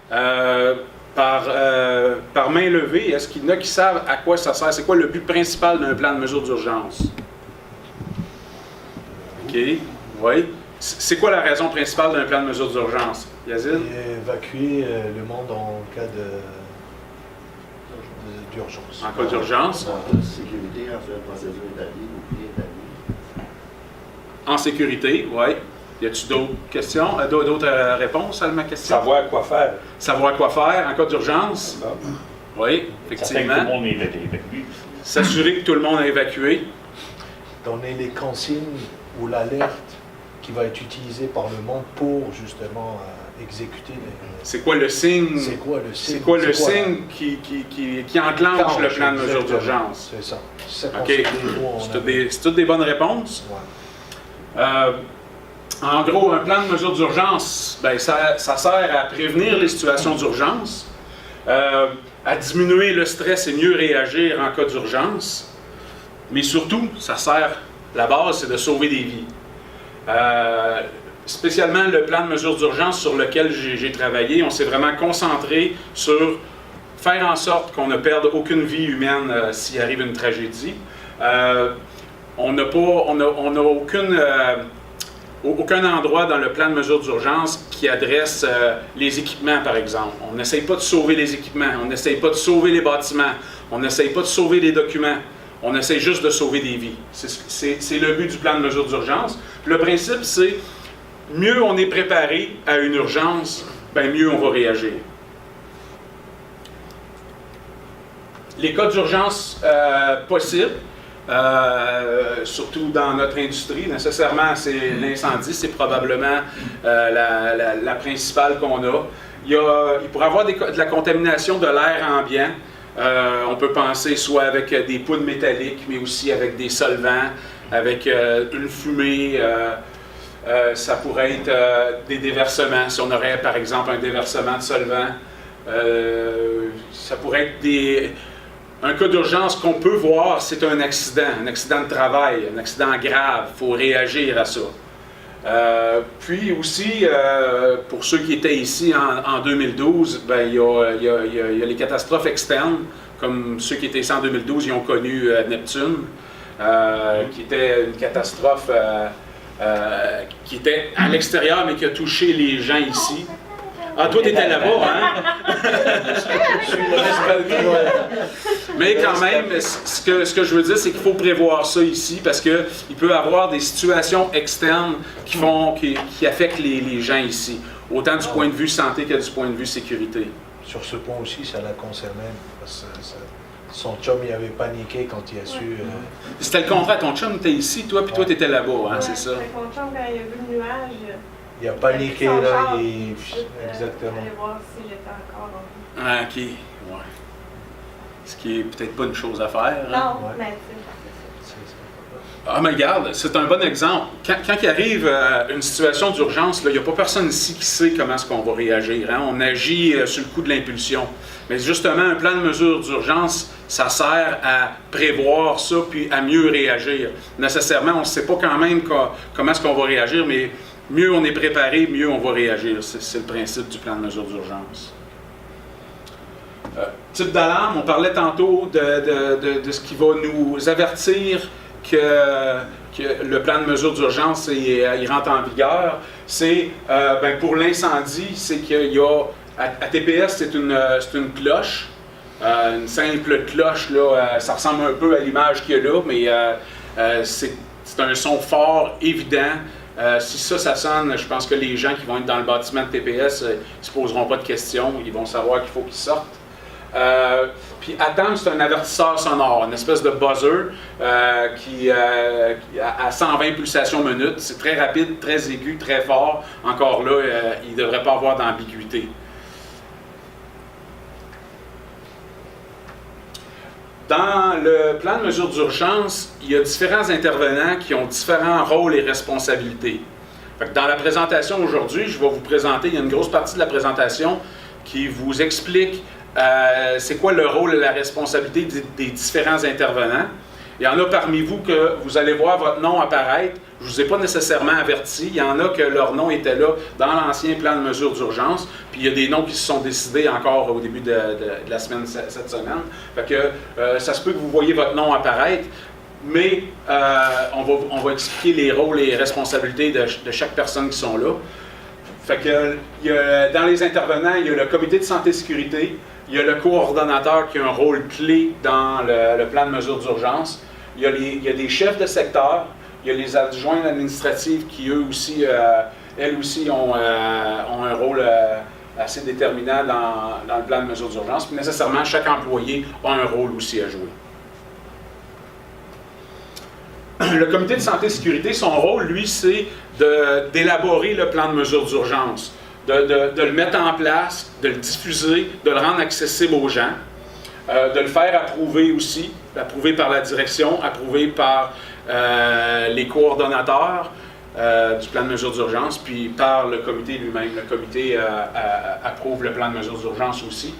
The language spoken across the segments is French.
par main levée, est-ce qu'il y en a qui savent à quoi ça sert? C'est quoi le but principal d'un plan de mesure d'urgence? OK, oui. C'est quoi la raison principale d'un plan de mesure d'urgence? Yazid? Évacuer le monde en cas d'urgence. En cas d'urgence? Sécurité, en fait, procédure établie, bouclier établi. En sécurité, oui. Y a-t-il d'autres questions, d'autres réponses à ma question? Savoir quoi faire. Savoir quoi faire en cas d'urgence? Oui, effectivement. Tout le monde est évacué. S'assurer que tout le monde est évacué. Donner les consignes ou l'alerte qui va être utilisée par le monde pour justement exécuter les... C'est quoi le signe? C'est quoi le signe? C'est quoi le signe qui enclenche le plan de mesure d'urgence? C'est ça. OK. C'est toutes des bonnes réponses? Ouais. En gros, un plan de mesure d'urgence, ben, ça sert à prévenir les situations d'urgence, à diminuer le stress et mieux réagir en cas d'urgence, mais surtout, ça sert, la base, c'est de sauver des vies. Spécialement le plan de mesure d'urgence sur lequel j'ai travaillé, on s'est vraiment concentré sur faire en sorte qu'on ne perde aucune vie humaine s'il arrive une tragédie. On n'a aucun endroit dans le plan de mesure d'urgence qui adresse les équipements, par exemple. On n'essaye pas de sauver les équipements, on n'essaye pas de sauver les bâtiments, on n'essaye pas de sauver les documents, on essaye juste de sauver des vies. C'est le but du plan de mesure d'urgence. Le principe, c'est mieux on est préparé à une urgence, bien mieux on va réagir. Les cas d'urgence possibles, surtout dans notre industrie, nécessairement c'est l'incendie, c'est probablement la principale qu'on a. Il pourrait y avoir de la contamination de l'air ambiant. On peut penser soit avec des poudres métalliques, mais aussi avec des solvants, avec une fumée. Ça pourrait être des déversements. Si on aurait par exemple un déversement de solvant, ça pourrait être un cas d'urgence qu'on peut voir, c'est un accident de travail, un accident grave. Il faut réagir à ça. Puis aussi, pour ceux qui étaient ici en 2012, ben, il y a les catastrophes externes, comme ceux qui étaient ici en 2012, ils ont connu Neptune, qui était une catastrophe qui était à l'extérieur, mais qui a touché les gens ici. Ah, toi, tu étais là-bas, hein? Mais quand même, ce que je veux dire, c'est qu'il faut prévoir ça ici, parce qu'il peut y avoir des situations externes qui affectent les gens ici, autant du point de vue santé que du point de vue sécurité. Sur ce point aussi, ça la concernait, parce que son chum, il avait paniqué quand il a su... C'était le contraire, ton chum était ici, toi, puis toi, tu étais là-bas, hein, c'est ça? Mon chum, quand il a vu le nuage... Il a paniqué, là, exactement. Aller voir si j'étais encore en vie. Ah, OK, ouais. Ce qui est peut-être pas une chose à faire. Non, hein? mais c'est Ah, mais regarde, c'est un bon exemple. Quand il arrive une situation d'urgence, il n'y a pas personne ici qui sait comment est-ce qu'on va réagir. Hein? On agit sur le coup de l'impulsion. Mais justement, un plan de mesure d'urgence, ça sert à prévoir ça puis à mieux réagir. Nécessairement, on ne sait pas quand même comment est-ce qu'on va réagir, mais mieux on est préparé, mieux on va réagir. C'est le principe du plan de mesure d'urgence. Type d'alarme, on parlait tantôt de ce qui va nous avertir que le plan de mesure d'urgence il rentre en vigueur. C'est, pour l'incendie, c'est qu'il y a, à TPS, c'est une cloche, une simple cloche, là, ça ressemble un peu à l'image qu'il y a là, mais c'est un son fort, évident. Si ça sonne, je pense que les gens qui vont être dans le bâtiment de TPS ne se poseront pas de questions, ils vont savoir qu'il faut qu'ils sortent. Puis attendre, c'est un avertisseur sonore, une espèce de buzzer qui à 120 pulsations minutes. C'est très rapide, très aigu, très fort. Encore là, il ne devrait pas avoir d'ambiguïté. Dans le plan de mesure d'urgence, il y a différents intervenants qui ont différents rôles et responsabilités. Fait que dans la présentation aujourd'hui, je vais vous présenter, il y a une grosse partie de la présentation qui vous explique c'est quoi le rôle et la responsabilité des différents intervenants. Il y en a parmi vous que vous allez voir votre nom apparaître. Je ne vous ai pas nécessairement averti. Il y en a que leur nom était là dans l'ancien plan de mesure d'urgence. Puis il y a des noms qui se sont décidés encore au début de la semaine, cette semaine. Fait que ça se peut que vous voyez votre nom apparaître. Mais on va expliquer les rôles et les responsabilités de chaque personne qui sont là. Fait que dans les intervenants, il y a le comité de santé et sécurité, il y a le coordonnateur qui a un rôle clé dans le plan de mesure d'urgence, il y a des chefs de secteur, il y a les adjoints administratifs qui eux aussi, elles aussi ont un rôle assez déterminant dans le plan de mesure d'urgence. Puis nécessairement, chaque employé a un rôle aussi à jouer. Le comité de santé et sécurité, son rôle, lui, c'est d'élaborer le plan de mesure d'urgence, de le mettre en place, de le diffuser, de le rendre accessible aux gens, de le faire approuver aussi, approuvé par la direction, approuvé par les coordonnateurs du plan de mesure d'urgence, puis par le comité lui-même. Le comité approuve le plan de mesure d'urgence aussi.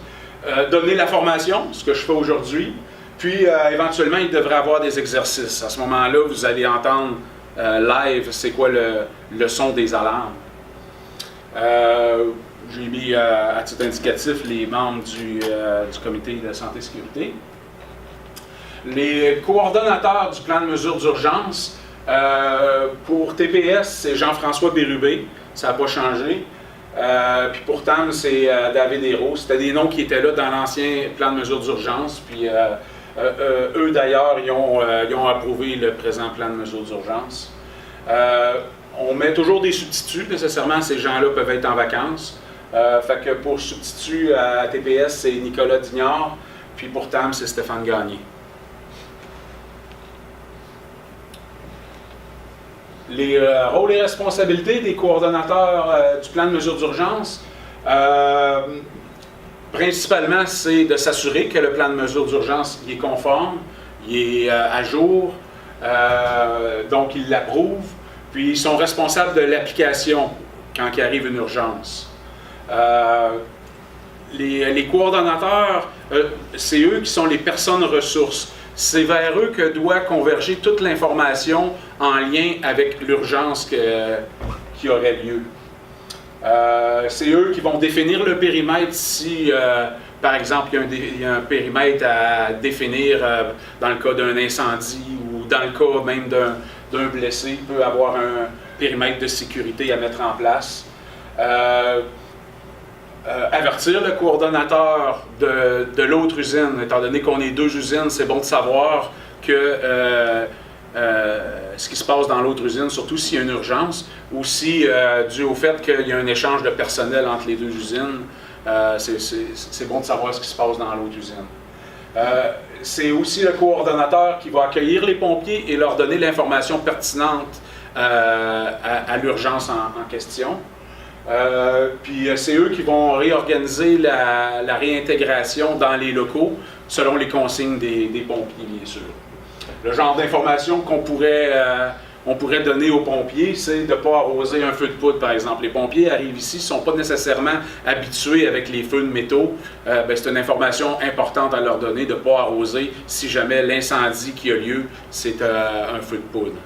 Donner la formation, ce que je fais aujourd'hui. Puis, éventuellement, il devrait y avoir des exercices. À ce moment-là, vous allez entendre live, c'est quoi le son des alarmes. J'ai mis à titre indicatif les membres du comité de santé et sécurité. Les coordonnateurs du plan de mesure d'urgence, pour TPS, c'est Jean-François Bérubé, ça n'a pas changé. Puis pour TAM, c'est David Hérault. C'était des noms qui étaient là dans l'ancien plan de mesure d'urgence. Puis eux, d'ailleurs, ils ont approuvé le présent plan de mesure d'urgence. On met toujours des substituts. Nécessairement, ces gens-là peuvent être en vacances. Fait que pour substitut à TPS, c'est Nicolas Dignard. Puis pour TAM, c'est Stéphane Gagné. Les rôles et responsabilités des coordonnateurs du plan de mesure d'urgence, principalement, c'est de s'assurer que le plan de mesure d'urgence est conforme, il est à jour, donc ils l'approuvent, puis ils sont responsables de l'application quand il arrive une urgence. Les coordonnateurs, c'est eux qui sont les personnes ressources. C'est vers eux que doit converger toute l'information en lien avec l'urgence qui aurait lieu. C'est eux qui vont définir le périmètre si, par exemple, il y a un périmètre à définir dans le cas d'un incendie ou dans le cas même d'un blessé. Il peut avoir un périmètre de sécurité à mettre en place. Avertir le coordonnateur de l'autre usine, étant donné qu'on est deux usines, c'est bon de savoir que ce qui se passe dans l'autre usine, surtout s'il y a une urgence, ou si, dû au fait qu'il y a un échange de personnel entre les deux usines, c'est bon de savoir ce qui se passe dans l'autre usine. C'est aussi le coordonnateur qui va accueillir les pompiers et leur donner l'information pertinente à l'urgence en question. Puis c'est eux qui vont réorganiser la réintégration dans les locaux selon les consignes des pompiers, bien sûr. Le genre d'information qu'on pourrait donner aux pompiers, c'est de ne pas arroser un feu de poudre, par exemple. Les pompiers arrivent ici, ne sont pas nécessairement habitués avec les feux de métaux. C'est une information importante à leur donner de ne pas arroser si jamais l'incendie qui a lieu, c'est un feu de poudre.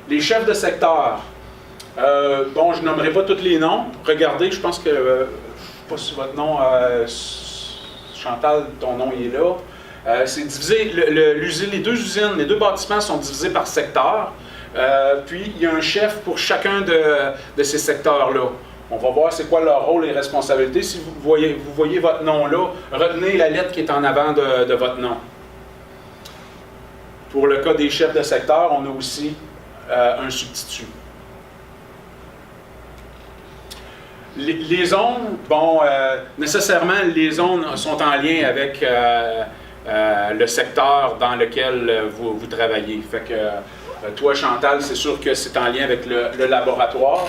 Les chefs de secteur. Bon, je nommerai pas tous les noms. Regardez, je pense que, je ne sais pas si votre nom, Chantal, ton nom il est là. C'est divisé, les deux usines, les deux bâtiments sont divisés par secteur. Puis, il y a un chef pour chacun de ces secteurs-là. On va voir c'est quoi leur rôle et responsabilité. Si vous voyez votre nom là, retenez la lettre qui est en avant de votre nom. Pour le cas des chefs de secteur, on a aussi un substitut. Les zones, bon, nécessairement, les zones sont en lien avec le secteur dans lequel vous travaillez. Fait que toi, Chantal, c'est sûr que c'est en lien avec le laboratoire.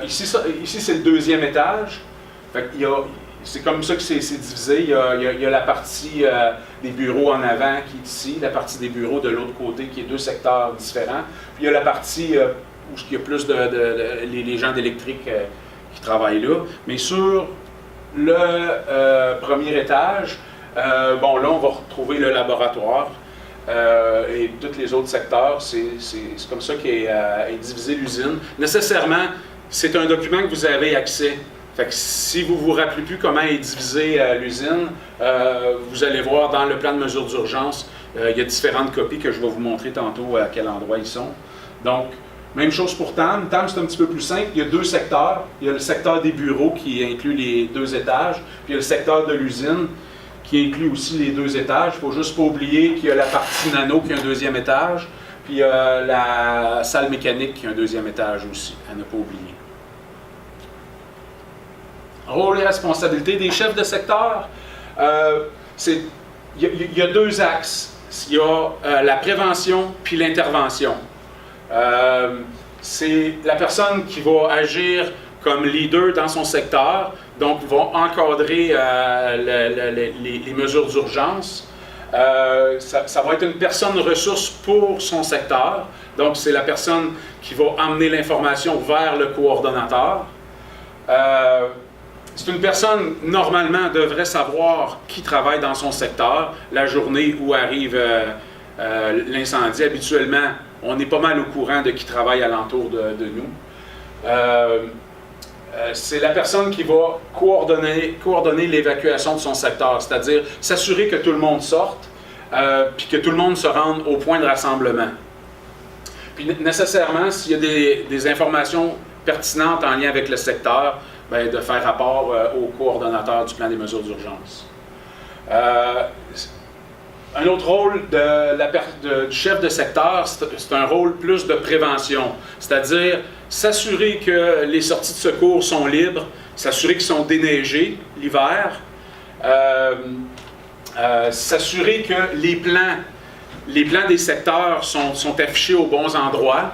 Ici, c'est le deuxième étage. Fait qu'il c'est comme ça que c'est divisé. Il y a la partie des bureaux en avant qui est ici, la partie des bureaux de l'autre côté qui est deux secteurs différents. Puis il y a la partie où il y a plus les gens d'électrique qui travaillent là. Mais sur le premier étage, Bon, là, on va retrouver le laboratoire et tous les autres secteurs. C'est comme ça qu'est divisée l'usine. Nécessairement, c'est un document que vous avez accès. Fait que si vous ne vous rappelez plus comment est divisée l'usine, vous allez voir dans le plan de mesure d'urgence, il y a différentes copies que je vais vous montrer tantôt à quel endroit ils sont. Donc, même chose pour TAM. TAM, c'est un petit peu plus simple. Il y a deux secteurs. Il y a le secteur des bureaux qui inclut les 2 étages, puis il y a le secteur de l'usine qui inclut aussi les 2 étages. Il ne faut juste pas oublier qu'il y a la partie nano qui a un 2e étage, puis il y a la salle mécanique qui a un 2e étage aussi, à ne pas oublier. Rôle et responsabilité des chefs de secteur. Il y a 2 axes. Il y a la prévention puis l'intervention. C'est la personne qui va agir comme leader dans son secteur, donc va encadrer les mesures d'urgence. Ça va être une personne ressource pour son secteur, donc c'est la personne qui va emmener l'information vers le coordonnateur. C'est une personne, normalement, devrait savoir qui travaille dans son secteur, la journée où arrive l'incendie. Habituellement, on est pas mal au courant de qui travaille alentour de nous. C'est la personne qui va coordonner l'évacuation de son secteur, c'est-à-dire s'assurer que tout le monde sorte, puis que tout le monde se rende au point de rassemblement. Puis nécessairement, s'il y a des informations pertinentes en lien avec le secteur, bien, de faire rapport au coordonnateur du plan des mesures d'urgence. Un autre rôle du chef de secteur, c'est un rôle plus de prévention, c'est-à-dire s'assurer que les sorties de secours sont libres, s'assurer qu'ils sont déneigés l'hiver, s'assurer que les plans des secteurs sont affichés aux bons endroits,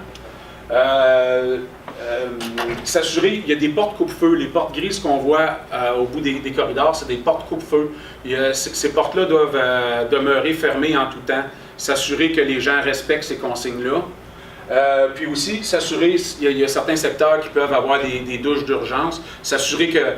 s'assurer qu'il y a des portes coupe-feu. Les portes grises qu'on voit au bout des corridors, c'est des portes coupe-feu. Ces portes-là doivent demeurer fermées en tout temps. S'assurer que les gens respectent ces consignes-là. Puis aussi, s'assurer, il y a certains secteurs qui peuvent avoir des douches d'urgence. S'assurer que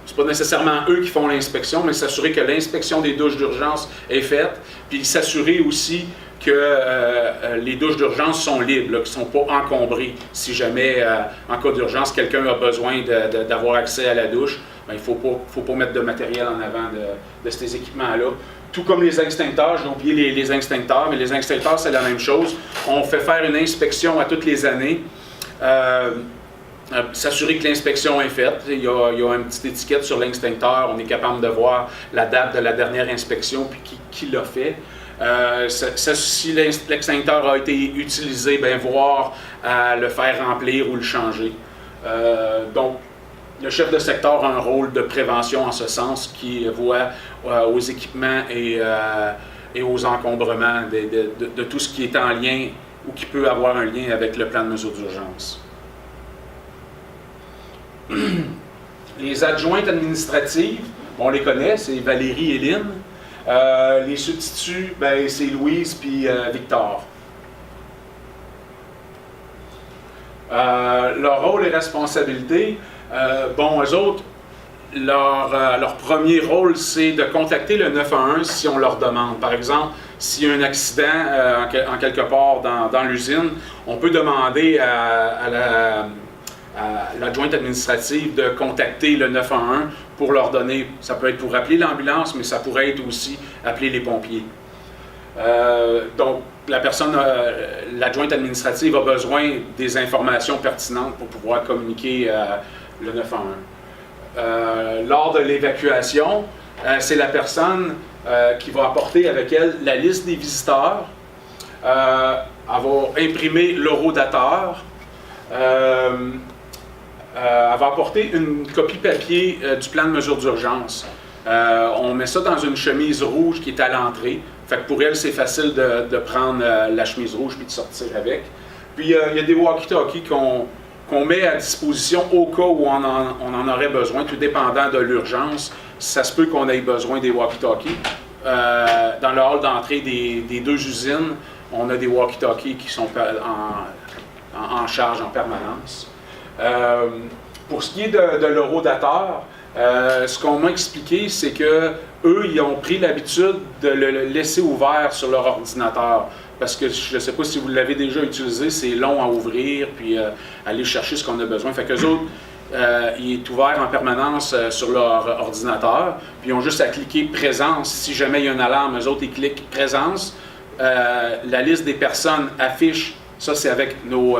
c'est pas nécessairement eux qui font l'inspection, mais s'assurer que l'inspection des douches d'urgence est faite. Puis s'assurer aussi que les douches d'urgence sont libres, qu'ils ne sont pas encombrées. Si jamais, en cas d'urgence, quelqu'un a besoin d'avoir accès à la douche, bien, il ne faut pas mettre de matériel en avant de ces équipements-là. Tout comme les extincteurs, j'ai oublié les extincteurs, mais les extincteurs, c'est la même chose. On fait faire une inspection à toutes les années. S'assurer que l'inspection est faite. Il y a une petite étiquette sur l'extincteur. On est capable de voir la date de la dernière inspection puis qui l'a fait. Si l'extincteur a été utilisé, bien, voir à le faire remplir ou le changer. Donc, le chef de secteur a un rôle de prévention en ce sens, qui voit aux équipements et aux encombrements de tout ce qui est en lien ou qui peut avoir un lien avec le plan de mesure d'urgence. Les adjointes administratives, on les connaît, c'est Valérie et Lynn. Les substituts, ben, c'est Louise puis Victor. Leur rôle et responsabilité, bon, eux autres, leur premier rôle, c'est de contacter le 911 si on leur demande. Par exemple, s'il y a un accident en quelque part dans l'usine, on peut demander à l'adjointe administrative de contacter le 911 pour leur donner, ça peut être pour appeler l'ambulance, mais ça pourrait être aussi appeler les pompiers. Donc, l'adjointe administrative a besoin des informations pertinentes pour pouvoir communiquer le 911. Lors de l'évacuation, c'est la personne qui va apporter avec elle la liste des visiteurs. Elle va imprimer l'horodateur. Elle va apporter une copie papier du plan de mesure d'urgence. On met ça dans une chemise rouge qui est à l'entrée. Fait que pour elle, c'est facile de prendre la chemise rouge puis de sortir avec. Puis il y a des walkie-talkies qu'on met à disposition au cas où on en aurait besoin, tout dépendant de l'urgence. Ça se peut qu'on ait besoin des walkie-talkies. Dans le hall d'entrée des deux usines, on a des walkie-talkies qui sont en charge en permanence. Pour ce qui est de l'horodateur, Ce qu'on m'a expliqué, c'est que eux, ils ont pris l'habitude de le laisser ouvert sur leur ordinateur. Parce que je ne sais pas si vous l'avez déjà utilisé, c'est long à ouvrir, puis aller chercher ce qu'on a besoin. Fait qu'eux autres, il est ouvert en permanence sur leur ordinateur, puis ils ont juste à cliquer « Présence ». Si jamais il y a une alarme, eux autres, ils cliquent « Présence ». La liste des personnes affiche, ça c'est avec nos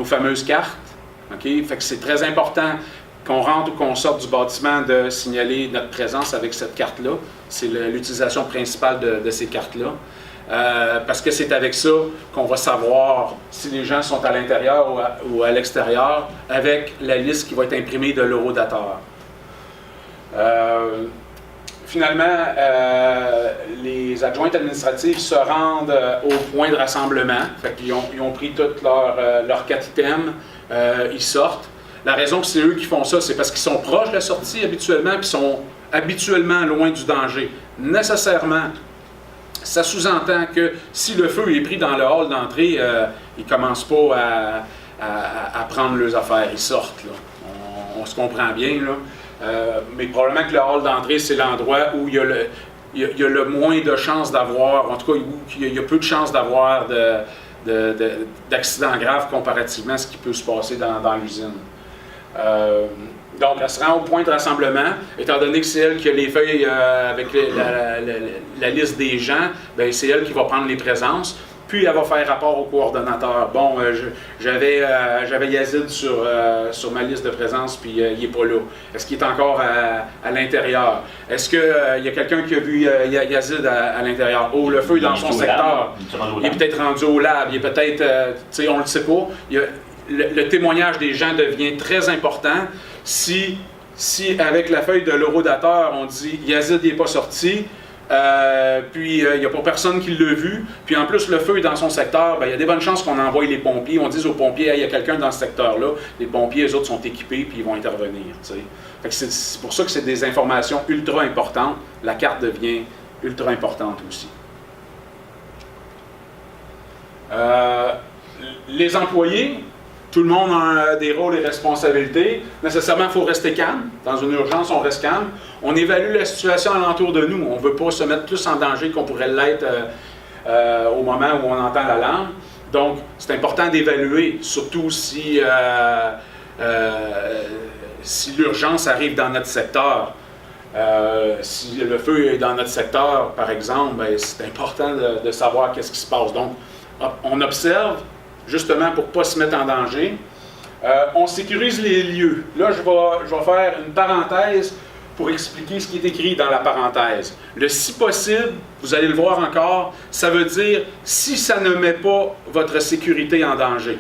fameuses cartes. Okay? Fait que c'est très important qu'on rentre ou qu'on sorte du bâtiment de signaler notre présence avec cette carte-là. C'est l'utilisation principale de ces cartes-là. Parce que c'est avec ça qu'on va savoir si les gens sont à l'intérieur ou à l'extérieur avec la liste qui va être imprimée de l'horodateur. Finalement, les adjointes administratives se rendent au point de rassemblement. Fait qu'ils ont pris tous leurs 4 items, ils sortent. La raison que c'est eux qui font ça, c'est parce qu'ils sont proches de la sortie habituellement, puis sont habituellement loin du danger. Nécessairement, ça sous-entend que si le feu est pris dans le hall d'entrée, ils ne commencent pas à prendre leurs affaires, ils sortent. Là. On se comprend bien, là. Mais probablement que le hall d'entrée, c'est l'endroit où il y a le moins de chances d'avoir, en tout cas, où il y a peu de chances d'avoir d'accidents graves comparativement à ce qui peut se passer dans l'usine. Donc, elle se rend au point de rassemblement, étant donné que c'est elle qui a les feuilles avec la liste des gens, bien, c'est elle qui va prendre les présences, puis elle va faire rapport au coordonnateur. Bon, j'avais Yazid sur ma liste de présence, puis il n'est pas là. Est-ce qu'il est encore à l'intérieur? Est-ce qu'il y a quelqu'un qui a vu Yazid à l'intérieur? Oh, le feu est dans son secteur. Il est peut-être rendu au lab, il est peut-être, tu sais, on ne le sait pas. Le témoignage des gens devient très important. Si avec la feuille de l'horodateur, on dit Yazid n'est pas sorti, puis il n'y a pas personne qui l'a vu, puis en plus le feu est dans son secteur, il y a des bonnes chances qu'on envoie les pompiers. On dise aux pompiers, il y a quelqu'un dans ce secteur-là. Les pompiers, eux autres, sont équipés, puis ils vont intervenir. Fait que c'est pour ça que c'est des informations ultra importantes. La carte devient ultra importante aussi. Les employés, tout le monde a des rôles et responsabilités. Nécessairement, il faut rester calme. Dans une urgence, on reste calme. On évalue la situation alentour de nous. On ne veut pas se mettre plus en danger qu'on pourrait l'être au moment où on entend l'alarme. Donc, c'est important d'évaluer, surtout si l'urgence arrive dans notre secteur. Si le feu est dans notre secteur, par exemple, c'est important de savoir qu'est-ce qui se passe. Donc, on observe, justement pour ne pas se mettre en danger. On sécurise les lieux. Là, je vais faire une parenthèse pour expliquer ce qui est écrit dans la parenthèse. Le « si possible », vous allez le voir encore, ça veut dire « si ça ne met pas votre sécurité en danger ».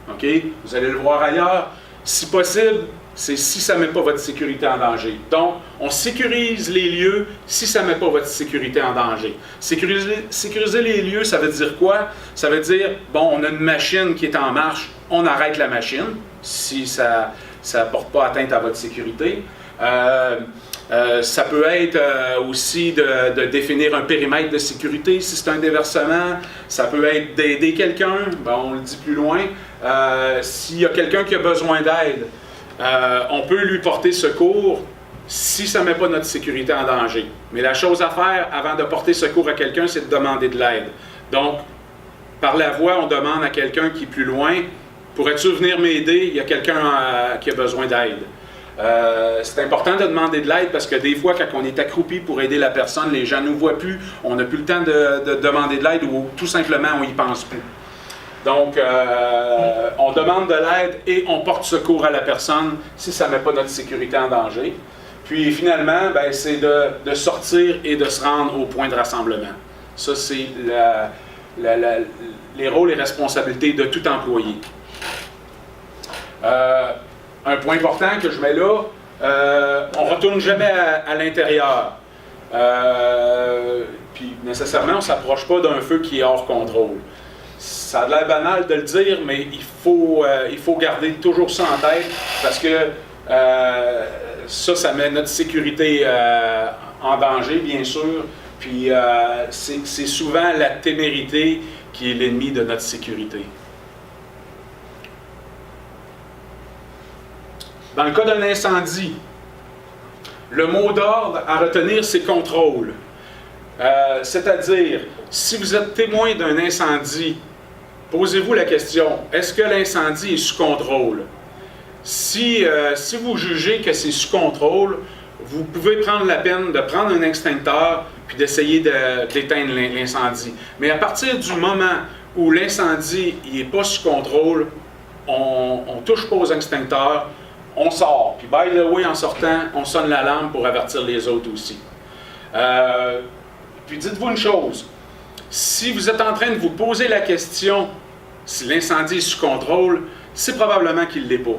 OK? Vous allez le voir ailleurs. « Si possible », c'est si ça ne met pas votre sécurité en danger. Donc, on sécurise les lieux si ça ne met pas votre sécurité en danger. Sécuriser les lieux, ça veut dire quoi? Ça veut dire, bon, on a une machine qui est en marche, on arrête la machine si ça ne porte pas atteinte à votre sécurité. Ça peut être aussi de définir un périmètre de sécurité si c'est un déversement. Ça peut être d'aider quelqu'un, bon, on le dit plus loin. S'il y a quelqu'un qui a besoin d'aide, on peut lui porter secours si ça ne met pas notre sécurité en danger. Mais la chose à faire avant de porter secours à quelqu'un, c'est de demander de l'aide. Donc, par la voix, on demande à quelqu'un qui est plus loin, « Pourrais-tu venir m'aider? Il y a quelqu'un qui a besoin d'aide. » C'est important de demander de l'aide parce que des fois, quand on est accroupi pour aider la personne, les gens ne nous voient plus, on n'a plus le temps de demander de l'aide ou tout simplement, on n'y pense plus. Donc, on demande de l'aide et on porte secours à la personne si ça ne met pas notre sécurité en danger. Puis finalement, c'est de sortir et de se rendre au point de rassemblement. Ça, c'est les rôles et responsabilités de tout employé. Un point important que je mets là, on ne retourne jamais à l'intérieur. Puis nécessairement, on ne s'approche pas d'un feu qui est hors contrôle. Ça a l'air banal de le dire, mais il faut garder toujours ça en tête parce que ça met notre sécurité en danger, bien sûr. Puis c'est souvent la témérité qui est l'ennemi de notre sécurité. Dans le cas d'un incendie, Le mot d'ordre à retenir, c'est contrôle. C'est-à-dire, si vous êtes témoin d'un incendie, posez-vous la question, est-ce que l'incendie est sous contrôle? Si vous jugez que c'est sous contrôle, vous pouvez prendre la peine de prendre un extincteur puis d'essayer d'éteindre l'incendie. Mais à partir du moment où l'incendie n'est pas sous contrôle, on ne touche pas aux extincteurs, on sort. Puis by the way, en sortant, on sonne l'alarme pour avertir les autres aussi. Puis dites-vous une chose, si vous êtes en train de vous poser la question si l'incendie est sous contrôle, c'est probablement qu'il ne l'est pas.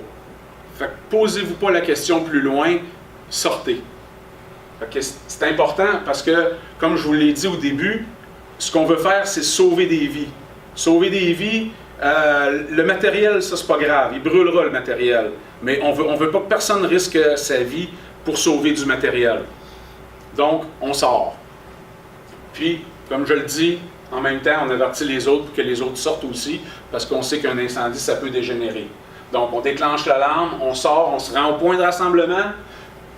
Fait que posez-vous pas la question plus loin, sortez. Fait que c'est important parce que, comme je vous l'ai dit au début, ce qu'on veut faire, c'est sauver des vies. Sauver des vies, le matériel, ça c'est pas grave, il brûlera le matériel. Mais on veut pas que personne risque sa vie pour sauver du matériel. Donc, on sort. Puis, comme je le dis, en même temps, on avertit les autres pour que les autres sortent aussi, parce qu'on sait qu'un incendie, ça peut dégénérer. Donc, on déclenche l'alarme, on sort, on se rend au point de rassemblement.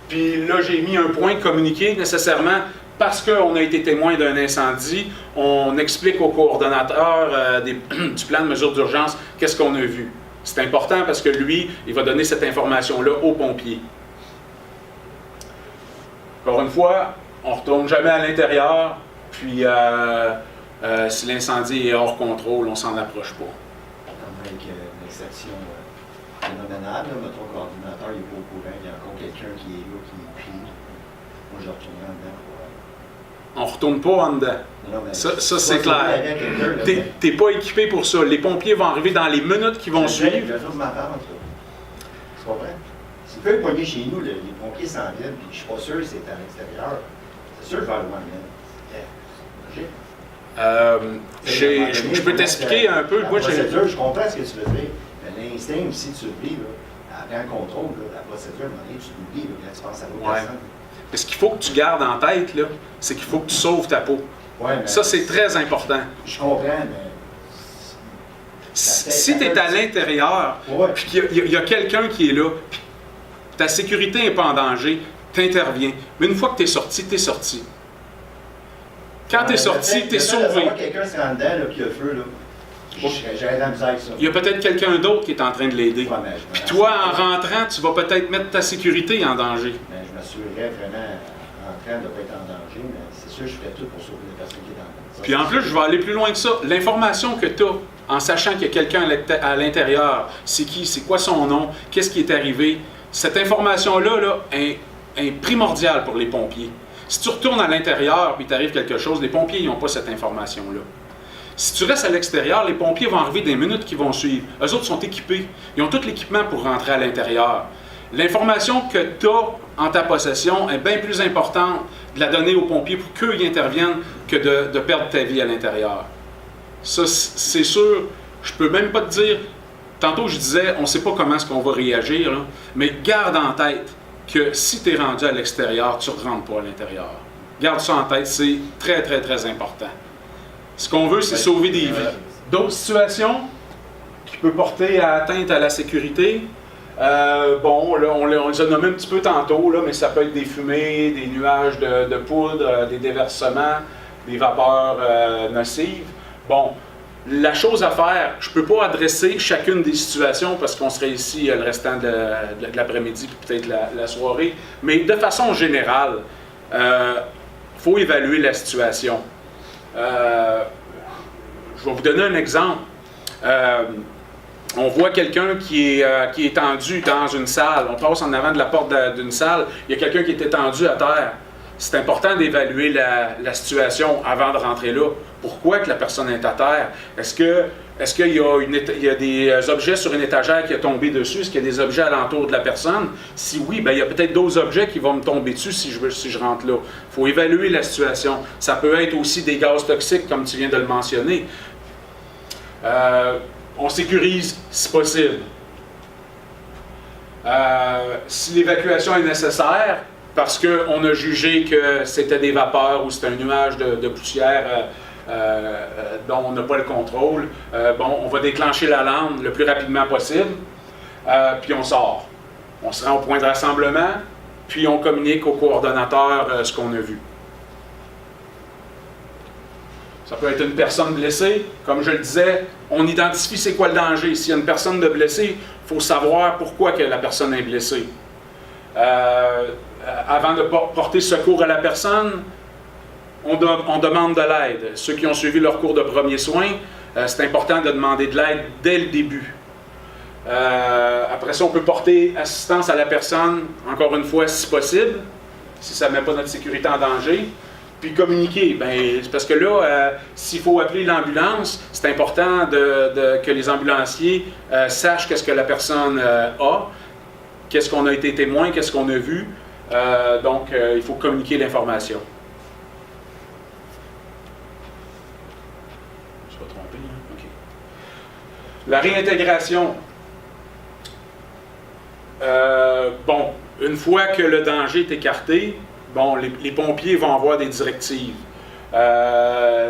Puis là, j'ai mis un point communiqué nécessairement parce qu'on a été témoin d'un incendie. On explique au coordonnateur du plan de mesures d'urgence qu'est-ce qu'on a vu. C'est important parce que lui, il va donner cette information-là aux pompiers. Encore une fois, on ne retourne jamais à l'intérieur, puis si l'incendie est hors contrôle, on ne s'en approche pas. Avec une exception phénoménale, notre coordinateur n'est pas au courant, il y a encore quelqu'un qui est là, qui crie. Moi, je retournerai en dedans. On ne retourne pas en dedans. Non, ça c'est clair. Tu n'es pas équipé pour ça. Les pompiers vont arriver dans les minutes qui vont suivre. Je vais faire ma part, tu comprends? S'il peut poigner chez nous, les pompiers s'en viennent, puis je ne suis pas sûr que c'est à l'extérieur. C'est sûr que je vais aller m'en je peux t'expliquer un peu. Moi, je comprends ce que tu veux dire. Mais l'instinct aussi de survie, après un contrôle, la procédure, à un moment donné, tu t'oublies quand tu penses à l'autre personne. Mais ce qu'il faut que tu gardes en tête, c'est qu'il faut que tu sauves ta peau. Ouais, ça, c'est très important. Je comprends, mais... Si tu es à l'intérieur, puis qu'il y a quelqu'un qui est là, puis ta sécurité n'est pas en danger, tu interviens. Mais une fois que tu es sorti, tu es sorti. Quand tu es sorti, tu es sauvé. Quelqu'un qui est en dedans, là, puis il y a le feu, là. J'aurais de la misère avec ça. Il y a peut-être quelqu'un d'autre qui est en train de l'aider. Puis toi, en rentrant, tu vas peut-être mettre ta sécurité en danger. Mais je m'assurerais vraiment, en rentrant, de ne pas être en danger, mais c'est sûr, je ferais tout pour sauver les personnes qui sont en danger. Puis en plus, je vais aller plus loin que ça. L'information que tu as, en sachant qu'il y a quelqu'un à l'intérieur, c'est qui, c'est quoi son nom, qu'est-ce qui est arrivé, cette information-là est primordiale pour les pompiers. Si tu retournes à l'intérieur et t'arrive quelque chose, les pompiers n'ont pas cette information-là. Si tu restes à l'extérieur, les pompiers vont arriver des minutes qui vont suivre. Eux autres sont équipés. Ils ont tout l'équipement pour rentrer à l'intérieur. L'information que tu as en ta possession est bien plus importante de la donner aux pompiers pour qu'eux y interviennent que de perdre ta vie à l'intérieur. Ça, c'est sûr, je peux même pas te dire... Tantôt, je disais, on ne sait pas comment est-ce qu'on va réagir, là, mais garde en tête que si tu es rendu à l'extérieur, tu ne rentres pas à l'intérieur. Garde ça en tête, c'est très, très, très important. Ce qu'on veut, c'est sauver des vies. D'autres situations qui peuvent porter atteinte à la sécurité, bon, là, on les a nommés un petit peu tantôt, là, mais ça peut être des fumées, des nuages de poudre, des déversements, des vapeurs nocives. Bon, la chose à faire, je ne peux pas adresser chacune des situations parce qu'on serait ici le restant de l'après-midi puis peut-être la soirée, mais de façon générale, il faut évaluer la situation. Je vais vous donner un exemple. On voit quelqu'un qui est étendu dans une salle. On passe en avant de la porte d'une salle. Il y a quelqu'un qui est étendu à terre. C'est important d'évaluer la situation avant de rentrer là. Pourquoi que la personne est à terre? Est-ce qu'il y a des objets sur une étagère qui est tombé dessus? Est-ce qu'il y a des objets alentour de la personne? Si oui, bien, il y a peut-être d'autres objets qui vont me tomber dessus si je rentre là. Il faut évaluer la situation. Ça peut être aussi des gaz toxiques, comme tu viens de le mentionner. On sécurise si possible. Si l'évacuation est nécessaire, parce qu'on a jugé que c'était des vapeurs ou c'était un nuage de poussière dont on n'a pas le contrôle, bon, on va déclencher l'alarme le plus rapidement possible, puis on sort. On se rend au point de rassemblement, puis on communique au coordonnateur ce qu'on a vu. Ça peut être une personne blessée. Comme je le disais, on identifie c'est quoi le danger. S'il y a une personne de blessée, il faut savoir pourquoi que la personne est blessée. Avant de porter secours à la personne, on demande de l'aide. Ceux qui ont suivi leur cours de premiers soins, c'est important de demander de l'aide dès le début. Après ça, on peut porter assistance à la personne, encore une fois, si possible, si ça ne met pas notre sécurité en danger. Puis communiquer, c'est parce que là, s'il faut appeler l'ambulance, c'est important que les ambulanciers sachent qu'est-ce que la personne a, qu'est-ce qu'on a été témoin, qu'est-ce qu'on a vu. Donc, il faut communiquer l'information. Je ne suis pas trompé, hein? OK. La réintégration. Une fois que le danger est écarté, les pompiers vont avoir des directives.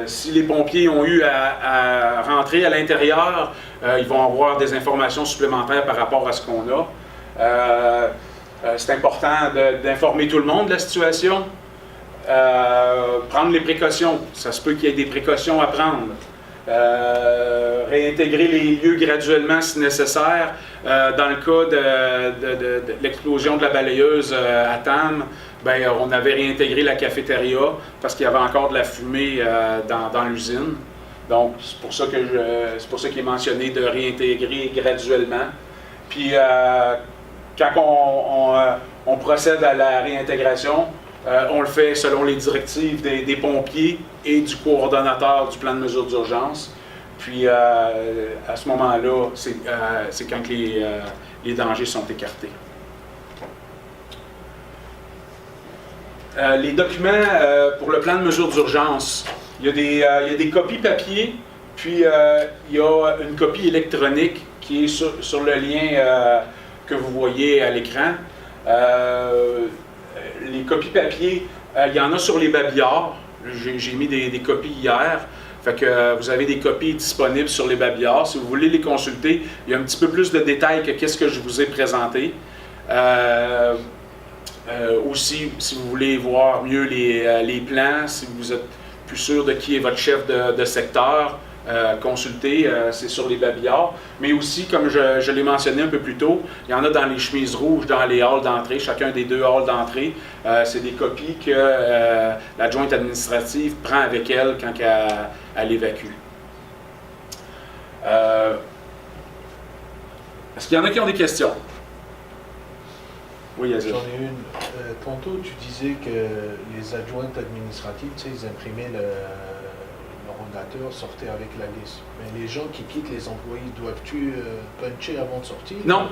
Si les pompiers ont eu à rentrer à l'intérieur, ils vont avoir des informations supplémentaires par rapport à ce qu'on a. C'est important d'informer tout le monde de la situation. Prendre les précautions. Ça se peut qu'il y ait des précautions à prendre. Réintégrer les lieux graduellement si nécessaire. Dans le cas de l'explosion de la balayeuse à Tam, on avait réintégré la cafétéria parce qu'il y avait encore de la fumée dans l'usine. Donc, c'est pour ça qu'il est mentionné de réintégrer graduellement. Puis, quand on procède à la réintégration, on le fait selon les directives des pompiers et du coordonnateur du plan de mesures d'urgence. Puis, à ce moment-là, c'est quand les dangers sont écartés. Les documents pour le plan de mesures d'urgence, il y a des copies papier, puis il y a une copie électronique qui est sur le lien que vous voyez à l'écran. Les copies papier, il y en a sur les babillards. J'ai mis des copies hier. Fait que vous avez des copies disponibles sur les babillards. Si vous voulez les consulter, il y a un petit peu plus de détails que qu'est-ce que je vous ai présenté. Aussi, si vous voulez voir mieux les plans, si vous êtes plus sûr de qui est votre chef de secteur, consultez, c'est sur les babillards. Mais aussi, comme je l'ai mentionné un peu plus tôt, il y en a dans les chemises rouges, dans les halls d'entrée, chacun des 2 halls d'entrée. C'est des copies que l'adjointe administrative prend avec elle quand elle évacue. Est-ce qu'il y en a qui ont des questions? Oui, Yazid. J'en ai une. Tantôt, tu disais que les adjointes administratives, ils imprimaient le ordinateur, sortaient avec la liste. Mais les gens qui quittent, les employés, doivent-tu puncher avant de sortir? Non.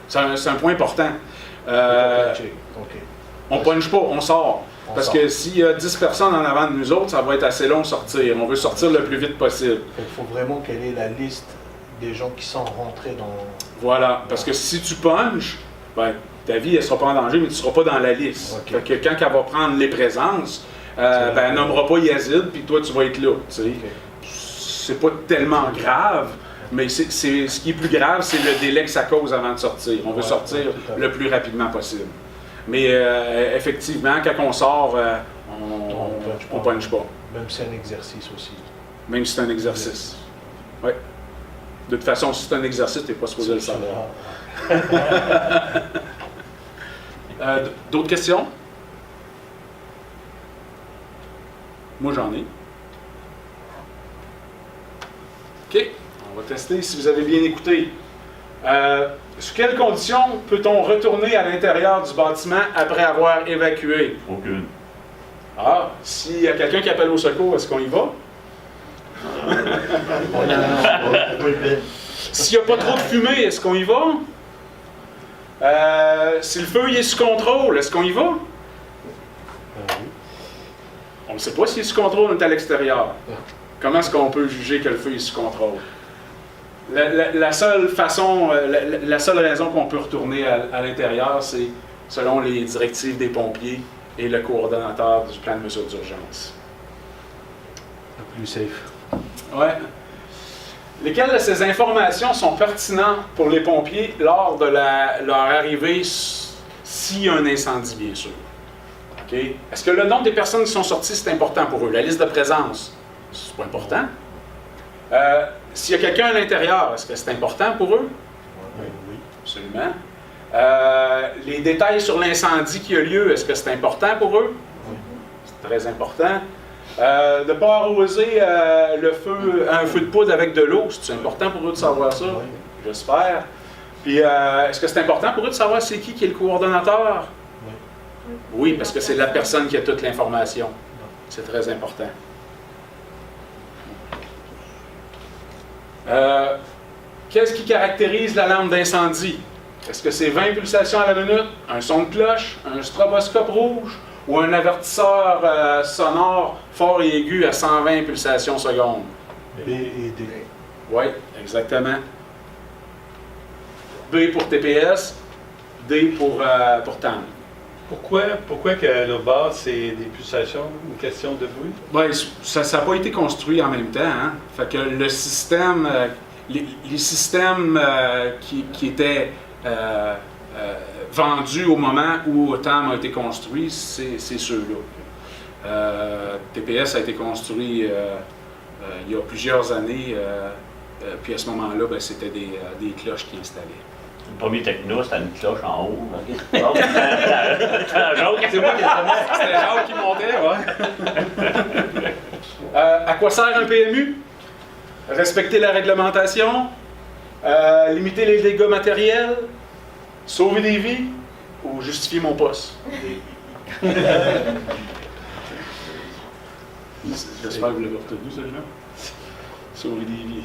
C'est un point important. Puncher. OK. On ne punche pas, on sort. Parce que s'il y a 10 personnes en avant de nous autres, ça va être assez long de sortir. On veut sortir le plus vite possible. Il faut vraiment qu'elle ait la liste des gens qui sont rentrés dans... Voilà. Parce que si tu punches, ta vie, elle ne sera pas en danger, mais tu ne seras pas dans la liste. Okay. Fait que quand elle va prendre les présences, elle nommera pas Yazid, puis toi, tu vas être là. Okay. C'est pas tellement grave, mais ce qui est plus grave, c'est le délai que ça cause avant de sortir. On veut sortir le plus rapidement possible. Mais effectivement, quand on sort, on ne punche pas. Même si c'est un exercice aussi. Même si c'est un exercice. Oui. De toute façon, si c'est un exercice, tu n'es pas supposé le savoir. D'autres questions? Moi, j'en ai. OK. On va tester si vous avez bien écouté. Sous quelles conditions peut-on retourner à l'intérieur du bâtiment après avoir évacué? Aucune. Ah, s'il y a quelqu'un qui appelle au secours, est-ce qu'on y va? S'il n'y a pas trop de fumée, est-ce qu'on y va? Si le feu il est sous contrôle, est-ce qu'on y va? On ne sait pas s'il est sous contrôle, on est à l'extérieur. Comment est-ce qu'on peut juger que le feu est sous contrôle? La seule façon, la seule raison qu'on peut retourner à l'intérieur, c'est selon les directives des pompiers et le coordonnateur du plan de mesures d'urgence. Le plus safe. Ouais. Lesquelles de ces informations sont pertinentes pour les pompiers lors de leur arrivée, si s'il y a un incendie, bien sûr. OK? Est-ce que le nombre des personnes qui sont sorties, c'est important pour eux? La liste de présence, c'est pas important. S'il y a quelqu'un à l'intérieur, est-ce que c'est important pour eux? Oui. Absolument. Les détails sur l'incendie qui a lieu, est-ce que c'est important pour eux? Oui. C'est très important. De ne pas arroser un feu de poudre avec de l'eau, c'est important pour eux de savoir ça? Oui. J'espère. Puis, est-ce que c'est important pour eux de savoir c'est qui est le coordonnateur? Oui. Oui, parce que c'est la personne qui a toute l'information. C'est très important. Qu'est-ce qui caractérise l'alarme d'incendie? Est-ce que c'est 20 pulsations à la minute, un son de cloche, un stroboscope rouge ou un avertisseur sonore fort et aigu à 120 pulsations secondes? B et D. Oui, exactement. B pour TPS, D pour TAM. Pourquoi que le bas, c'est des pulsations, une question de bruit? Ouais, ça n'a pas été construit en même temps. Hein? Fait que le système, les systèmes qui étaient vendus au moment où TAM a été construit, c'est ceux-là. TPS a été construit il y a plusieurs années, puis à ce moment-là, ben, c'était des cloches qui installaient. Le premier techno, c'était une cloche en haut. C'est moi qui C'était Jacques qui montait, ouais. À quoi sert un PMU? Respecter la réglementation, limiter les dégâts matériels, sauver des vies ou justifier mon poste? J'espère que vous l'avez retenu, celui-là. Sauver des vies.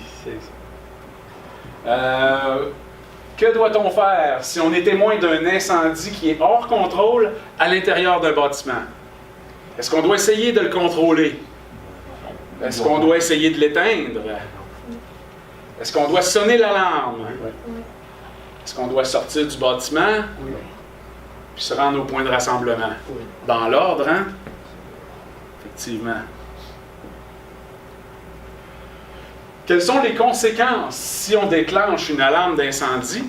Que doit-on faire si on est témoin d'un incendie qui est hors contrôle à l'intérieur d'un bâtiment? Est-ce qu'on doit essayer de le contrôler? Est-ce qu'on doit essayer de l'éteindre? Est-ce qu'on doit sonner l'alarme? Est-ce qu'on doit sortir du bâtiment? Puis se rendre au point de rassemblement? Dans l'ordre, hein? Effectivement. Quelles sont les conséquences si on déclenche une alarme d'incendie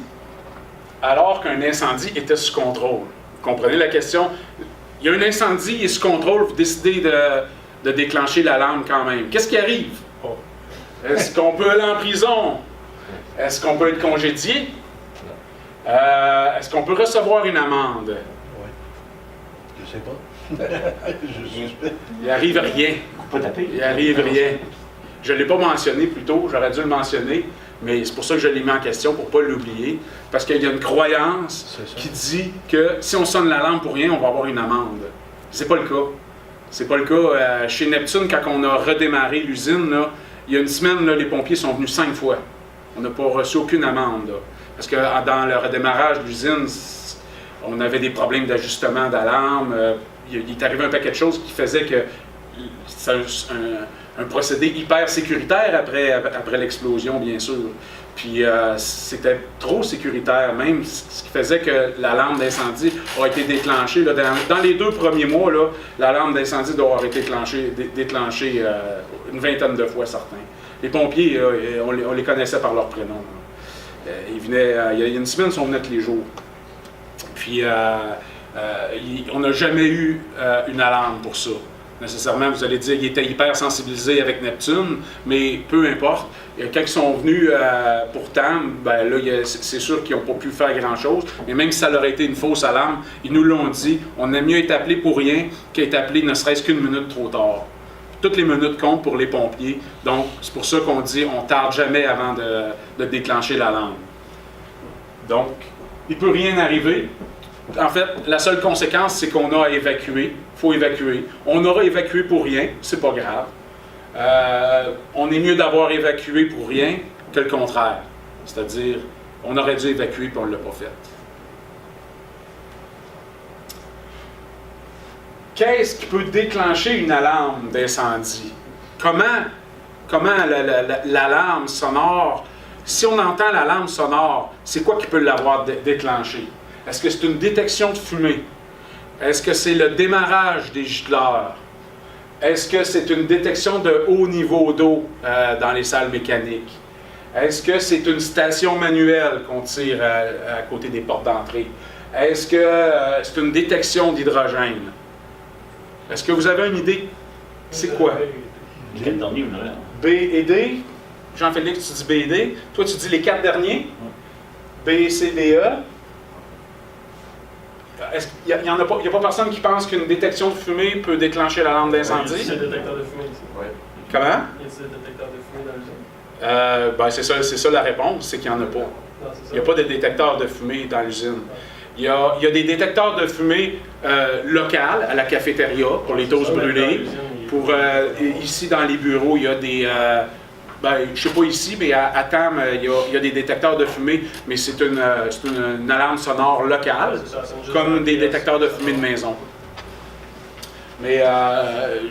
alors qu'un incendie était sous contrôle? Vous comprenez la question? Il y a un incendie, il est sous contrôle, vous décidez de déclencher l'alarme quand même. Qu'est-ce qui arrive? Est-ce qu'on peut aller en prison? Est-ce qu'on peut être congédié? Est-ce qu'on peut recevoir une amende? Oui. Je sais pas. Je suspecte. Il n'arrive rien. pas taper. Il n'arrive rien. Je ne l'ai pas mentionné plus tôt, j'aurais dû le mentionner, mais c'est pour ça que je l'ai mis en question, pour ne pas l'oublier. Parce qu'il y a une croyance qui dit que si on sonne l'alarme pour rien, on va avoir une amende. C'est pas le cas. C'est pas le cas. Chez Neptune, quand on a redémarré l'usine, là, il y a une semaine, là, les pompiers sont venus 5 fois. On n'a pas reçu aucune amende. Là. Parce que dans le redémarrage de l'usine, on avait des problèmes d'ajustement d'alarme. Il est arrivé un paquet de choses qui faisaient que c'est un procédé hyper sécuritaire après l'explosion, bien sûr. Puis c'était trop sécuritaire même, ce qui faisait que l'alarme d'incendie a été déclenchée. Là, dans les 2 premiers mois, l'alarme d'incendie doit avoir été déclenchée une vingtaine de fois, certains. Les pompiers, on les connaissait par leur prénom. Ils venaient, il y a une semaine, ils sont venus tous les jours. Puis on n'a jamais eu une alarme pour ça. Nécessairement, vous allez dire qu'ils étaient hyper sensibilisés avec Neptune, mais peu importe. Quand ils sont venus pour TAM, ben là, c'est sûr qu'ils n'ont pas pu faire grand-chose. Mais même si ça leur a été une fausse alarme, ils nous l'ont dit. On aime mieux être appelé pour rien qu'être appelé ne serait-ce qu'une minute trop tard. Toutes les minutes comptent pour les pompiers. Donc, c'est pour ça qu'on dit on ne tarde jamais avant de déclencher l'alarme. Donc, il ne peut rien arriver. En fait, la seule conséquence, c'est qu'on a à évacuer. Il faut évacuer. On aura évacué pour rien, c'est pas grave. On est mieux d'avoir évacué pour rien que le contraire. C'est-à-dire, on aurait dû évacuer puis on ne l'a pas fait. Qu'est-ce qui peut déclencher une alarme d'incendie? Comment l'alarme sonore, si on entend l'alarme sonore, c'est quoi qui peut l'avoir déclenché? Est-ce que c'est une détection de fumée? Est-ce que c'est le démarrage des gicleurs? Est-ce que c'est une détection de haut niveau d'eau dans les salles mécaniques? Est-ce que c'est une station manuelle qu'on tire à côté des portes d'entrée? Est-ce que c'est une détection d'hydrogène? Est-ce que vous avez une idée? C'est quoi? Quel dernier, vous l'avez? B et D. Jean-Félix, tu dis B et D. Toi, tu dis les 4 derniers. B, C, D, E. Il n'y a pas personne qui pense qu'une détection de fumée peut déclencher la lampe d'incendie? C'est le détecteur de fumée ici. Comment? Il y a des détecteurs de fumée dans l'usine. C'est ça la réponse, c'est qu'il n'y en a pas. Non, c'est ça. Il n'y a pas de détecteur de fumée dans l'usine. Il y a des détecteurs de fumée locales à la cafétéria pour les toasts brûlés. Pour, ici, dans les bureaux, il y a des... je ne sais pas ici, mais à TAM, il y a des détecteurs de fumée, mais c'est une alarme sonore locale, comme des détecteurs de fumée de maison. Mais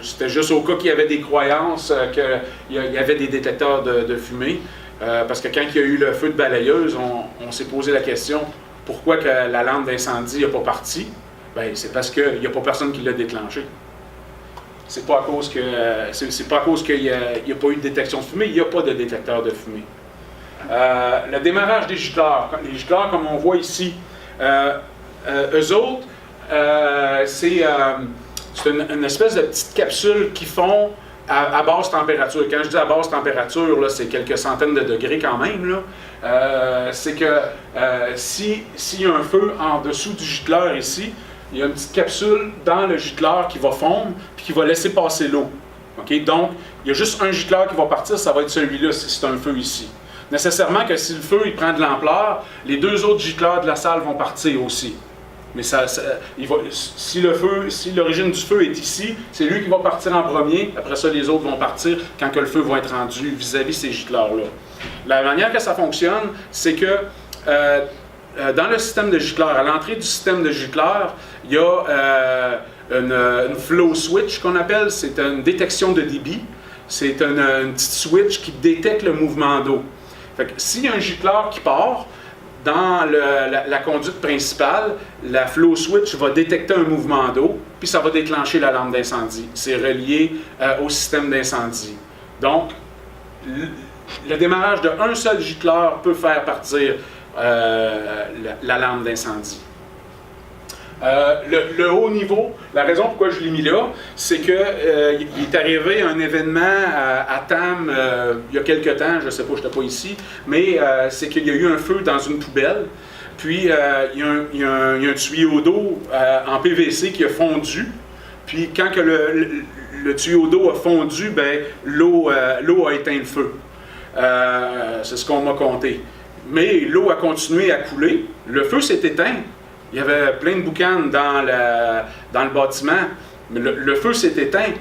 c'était juste au cas qu'il y avait des croyances qu'il y avait des détecteurs de fumée. Parce que quand il y a eu le feu de balayeuse, on s'est posé la question pourquoi que la lampe d'incendie n'est pas partie. Ben, c'est parce qu'il n'y a pas personne qui l'a déclenché. C'est pas à cause qu'il n'y a pas eu de détection de fumée, il n'y a pas de détecteur de fumée. Le démarrage des gicleurs. Les gicleurs, comme on voit ici, eux autres, c'est une espèce de petite capsule qu'ils font à basse température. Quand je dis à basse température, là, c'est quelques centaines de degrés quand même. Là. C'est que s'il y a un feu en dessous du gicleur ici, il y a une petite capsule dans le gicleur qui va fondre puis qui va laisser passer l'eau. Okay? Donc, il y a juste un gicleur qui va partir, ça va être celui-là si c'est un feu ici. Nécessairement que si le feu il prend de l'ampleur, les 2 autres gicleurs de la salle vont partir aussi. Mais si l'origine du feu est ici, c'est lui qui va partir en premier. Après ça, les autres vont partir quand que le feu va être rendu vis-à-vis ces gicleurs-là. La manière que ça fonctionne, c'est que dans le système de gicleur, à l'entrée du système de gicleur, il y a une flow switch qu'on appelle. C'est une détection de débit. C'est une petite switch qui détecte le mouvement d'eau. Fait que s'il y a un gicleur qui part, dans la conduite principale, la flow switch va détecter un mouvement d'eau, puis ça va déclencher la lampe d'incendie. C'est relié au système d'incendie. Donc, le démarrage d'un seul gicleur peut faire partir la lampe d'incendie. Le haut niveau, la raison pourquoi je l'ai mis là, c'est qu'il est arrivé un événement à TAM il y a quelque temps, je ne sais pas, je n'étais pas ici, mais c'est qu'il y a eu un feu dans une poubelle, puis il y a un tuyau d'eau en PVC qui a fondu, puis quand que le tuyau d'eau a fondu, ben, l'eau a éteint le feu. C'est ce qu'on m'a conté. Mais l'eau a continué à couler, le feu s'est éteint. Il y avait plein de boucanes dans le bâtiment, mais le feu s'est éteint,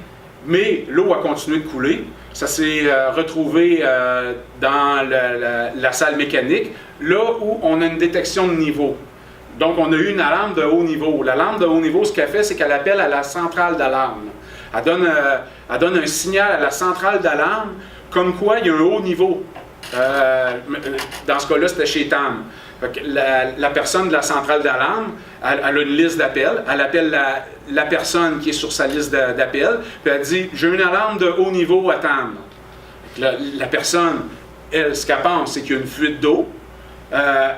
mais l'eau a continué de couler. Ça s'est retrouvé dans la salle mécanique, là où on a une détection de niveau. Donc, on a eu une alarme de haut niveau. La lampe de haut niveau, ce qu'elle fait, c'est qu'elle appelle à la centrale d'alarme. Elle donne un signal à la centrale d'alarme, comme quoi il y a un haut niveau. Dans ce cas-là, c'était chez TAM. La personne de la centrale d'alarme, elle a une liste d'appels, elle appelle la personne qui est sur sa liste d'appels, puis elle dit « J'ai une alarme de haut niveau à TAM ». La personne, elle, ce qu'elle pense, c'est qu'il y a une fuite d'eau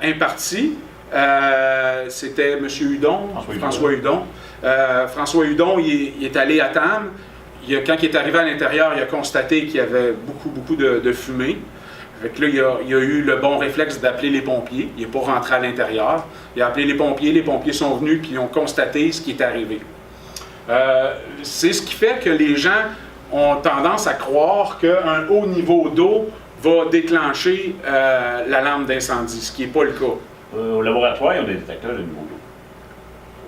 impartie. C'était M. Hudon, François Hudon. François Hudon, il est allé à TAM. Quand il est arrivé à l'intérieur, il a constaté qu'il y avait beaucoup de fumée. Fait que là, il a eu le bon réflexe d'appeler les pompiers. Il n'est pas rentré à l'intérieur. Il a appelé les pompiers sont venus puis ils ont constaté ce qui est arrivé. C'est ce qui fait que les gens ont tendance à croire qu'un haut niveau d'eau va déclencher la lampe d'incendie, ce qui n'est pas le cas. Au laboratoire, ils ont des détecteurs de niveau d'eau.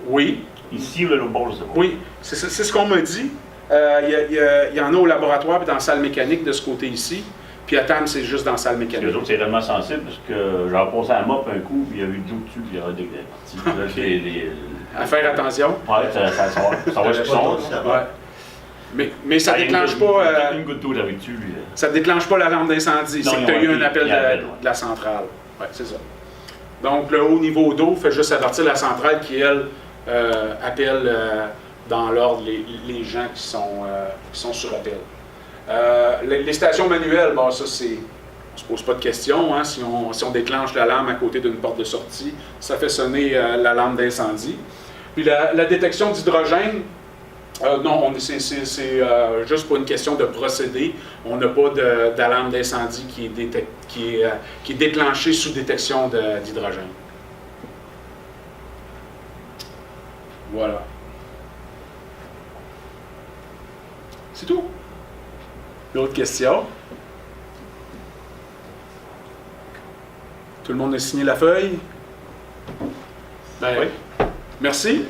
Oui. Ici, le bord, je sais pas. Oui, c'est ce qu'on m'a dit. Il y en a au laboratoire et dans la salle mécanique de ce côté ici. Puis à TAM, c'est juste dans la salle mécanique. Les autres, c'est vraiment sensible parce que j'ai repassé à la mop un coup, puis il y avait de l'eau dessus, puis il y avait des parties. À faire attention. Oui, ça va ce qu'ils sont. Mais ça déclenche pas. Une goutte d'eau j'avais dessus. Ça déclenche pas la lampe d'incendie. C'est que tu as eu un appel de la centrale. Oui, c'est ça. Donc, le haut niveau d'eau fait juste avertir la centrale qui, elle, appelle dans l'ordre les gens qui sont sur appel. Les stations manuelles, bon, ça On ne se pose pas de questions. Hein, si on déclenche l'alarme à côté d'une porte de sortie, ça fait sonner l'alarme d'incendie. Puis la détection d'hydrogène, non, c'est juste pour une question de procédé. On n'a pas d'alarme d'incendie qui est déclenchée sous détection d'hydrogène. Voilà. C'est tout. D'autres questions? Tout le monde a signé la feuille? Ben, Oui. Merci.